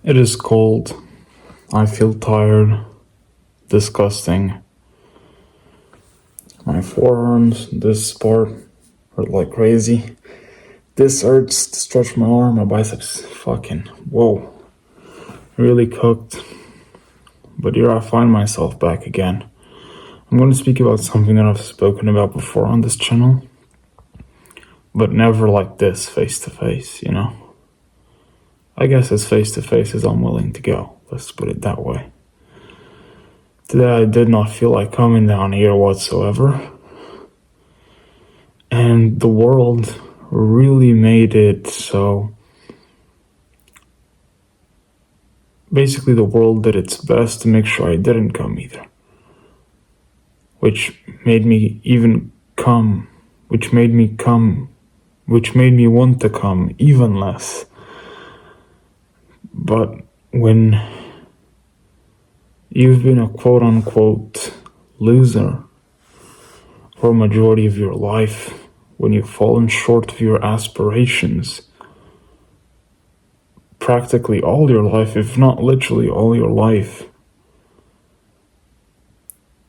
It is cold. I feel tired. Disgusting. My forearms, this part, hurt like crazy. This hurts to stretch my arm, my biceps. Fucking, whoa. Really cooked. But here I find myself back again. I'm going to speak about something that I've spoken about before on this channel. But never like this, face to face, you know? I guess as face to face as I'm willing to go. Let's put it that way. Today I did not feel like coming down here whatsoever. And the world really made it so. Basically, the world did its best to make sure I didn't come either. Which made me want to come even less. But when you've been a quote-unquote loser for a majority of your life, when you've fallen short of your aspirations, practically all your life, if not literally all your life,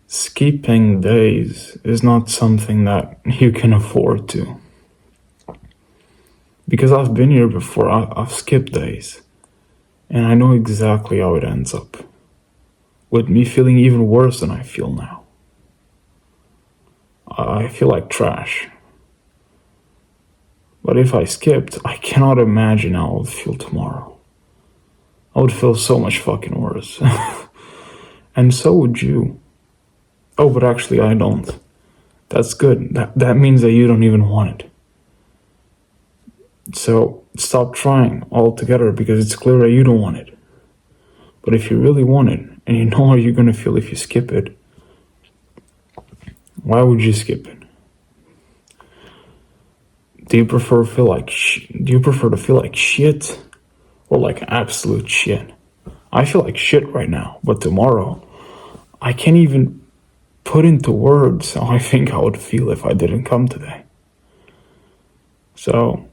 skipping days is not something that you can afford to. Because I've been here before, I've skipped days. And I know exactly how it ends up. With me feeling even worse than I feel now. I feel like trash. But if I skipped, I cannot imagine how I would feel tomorrow. I would feel so much fucking worse. And so would you. Oh, but actually I don't. That's good. That means that you don't even want it. So stop trying altogether, because it's clear that you don't want it. But if you really want it, and you know how you're gonna feel if you skip it, why would you skip it? Do you prefer to feel like shit, or like absolute shit? I feel like shit right now, but tomorrow, I can't even put into words how I think I would feel if I didn't come today. So,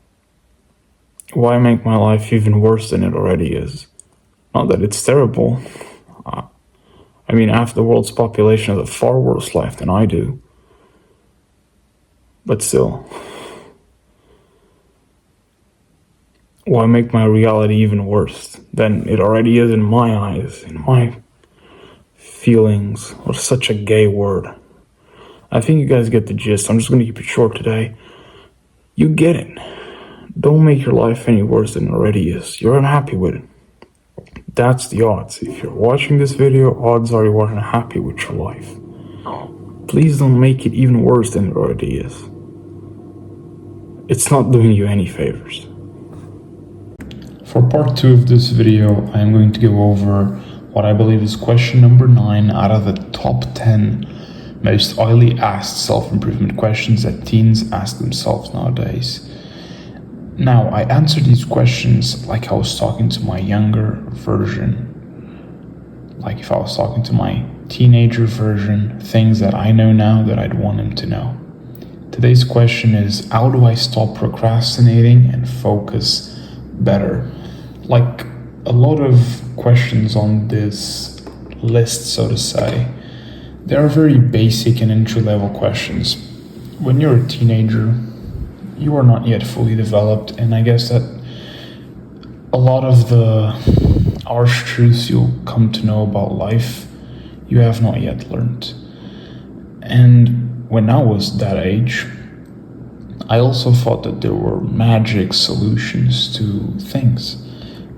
why make my life even worse than it already is? Not that it's terrible. I mean, half the world's population has a far worse life than I do. But still, why make my reality even worse than it already is in my eyes, in my feelings, or such a gay word? I think you guys get the gist. I'm just going to keep it short today. You get it. Don't make your life any worse than it already is. You're unhappy with it. That's the odds. If you're watching this video, odds are you are unhappy with your life. Please don't make it even worse than it already is. It's not doing you any favors. For part 2 of this video, I am going to go over what I believe is question number 9 out of the top 10 most oddly asked self-improvement questions that teens ask themselves nowadays. Now, I answered these questions like I was talking to my younger version. Like if I was talking to my teenager version, things that I know now that I'd want him to know. Today's question is, how do I stop procrastinating and focus better? Like a lot of questions on this list, so to say, they are very basic and entry-level questions. When you're a teenager, you are not yet fully developed, and I guess that a lot of the harsh truths you'll come to know about life, you have not yet learned. And when I was that age, I also thought that there were magic solutions to things,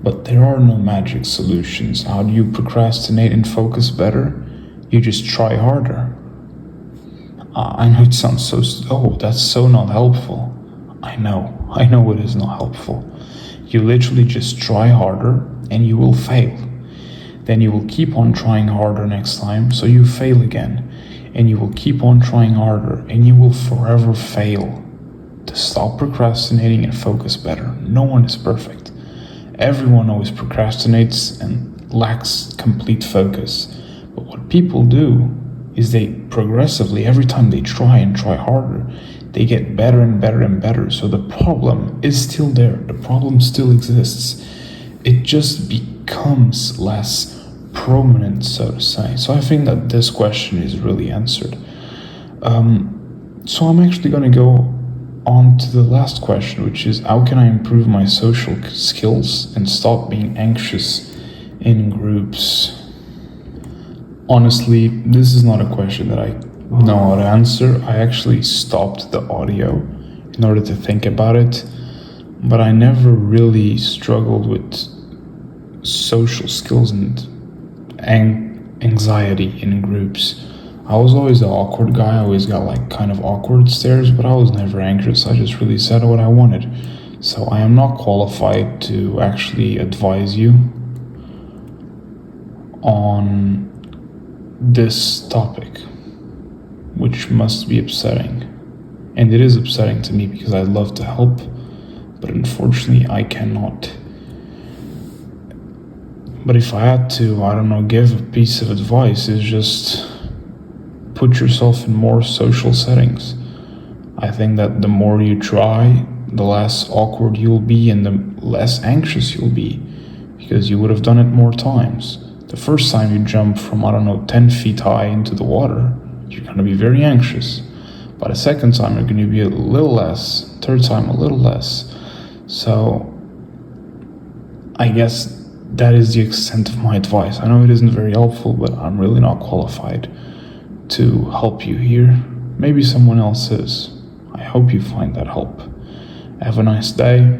but there are no magic solutions. How do you procrastinate and focus better? You just try harder. I know it sounds that's so not helpful. I know it is not helpful. You literally just try harder and you will fail. Then you will keep on trying harder next time, so you fail again. And you will keep on trying harder and you will forever fail. To stop procrastinating and focus better. No one is perfect. Everyone always procrastinates and lacks complete focus. But what people do is they progressively, every time they try and try harder, they get better and better and better. So the problem is still there. The problem still exists. It just becomes less prominent, so to say. So I think that this question is really answered. So I'm actually going to go on to the last question, which is how can I improve my social skills and stop being anxious in groups? Honestly, this is not a question that I know how to answer. I actually stopped the audio in order to think about it, but I never really struggled with social skills and anxiety in groups. I was always the awkward guy. I always got like kind of awkward stares, but I was never anxious. I just really said what I wanted. So I am not qualified to actually advise you on this topic, which must be upsetting. And it is upsetting to me because I'd love to help, but unfortunately I cannot. But if I had to, I don't know, give a piece of advice, is just put yourself in more social settings. I think that the more you try, the less awkward you'll be and the less anxious you'll be, because you would have done it more times. The first time you jump from, 10 feet high into the water, you're going to be very anxious. By the second time, you're going to be a little less. Third time, a little less. So I guess that is the extent of my advice. I know it isn't very helpful, but I'm really not qualified to help you here. Maybe someone else is. I hope you find that help. Have a nice day.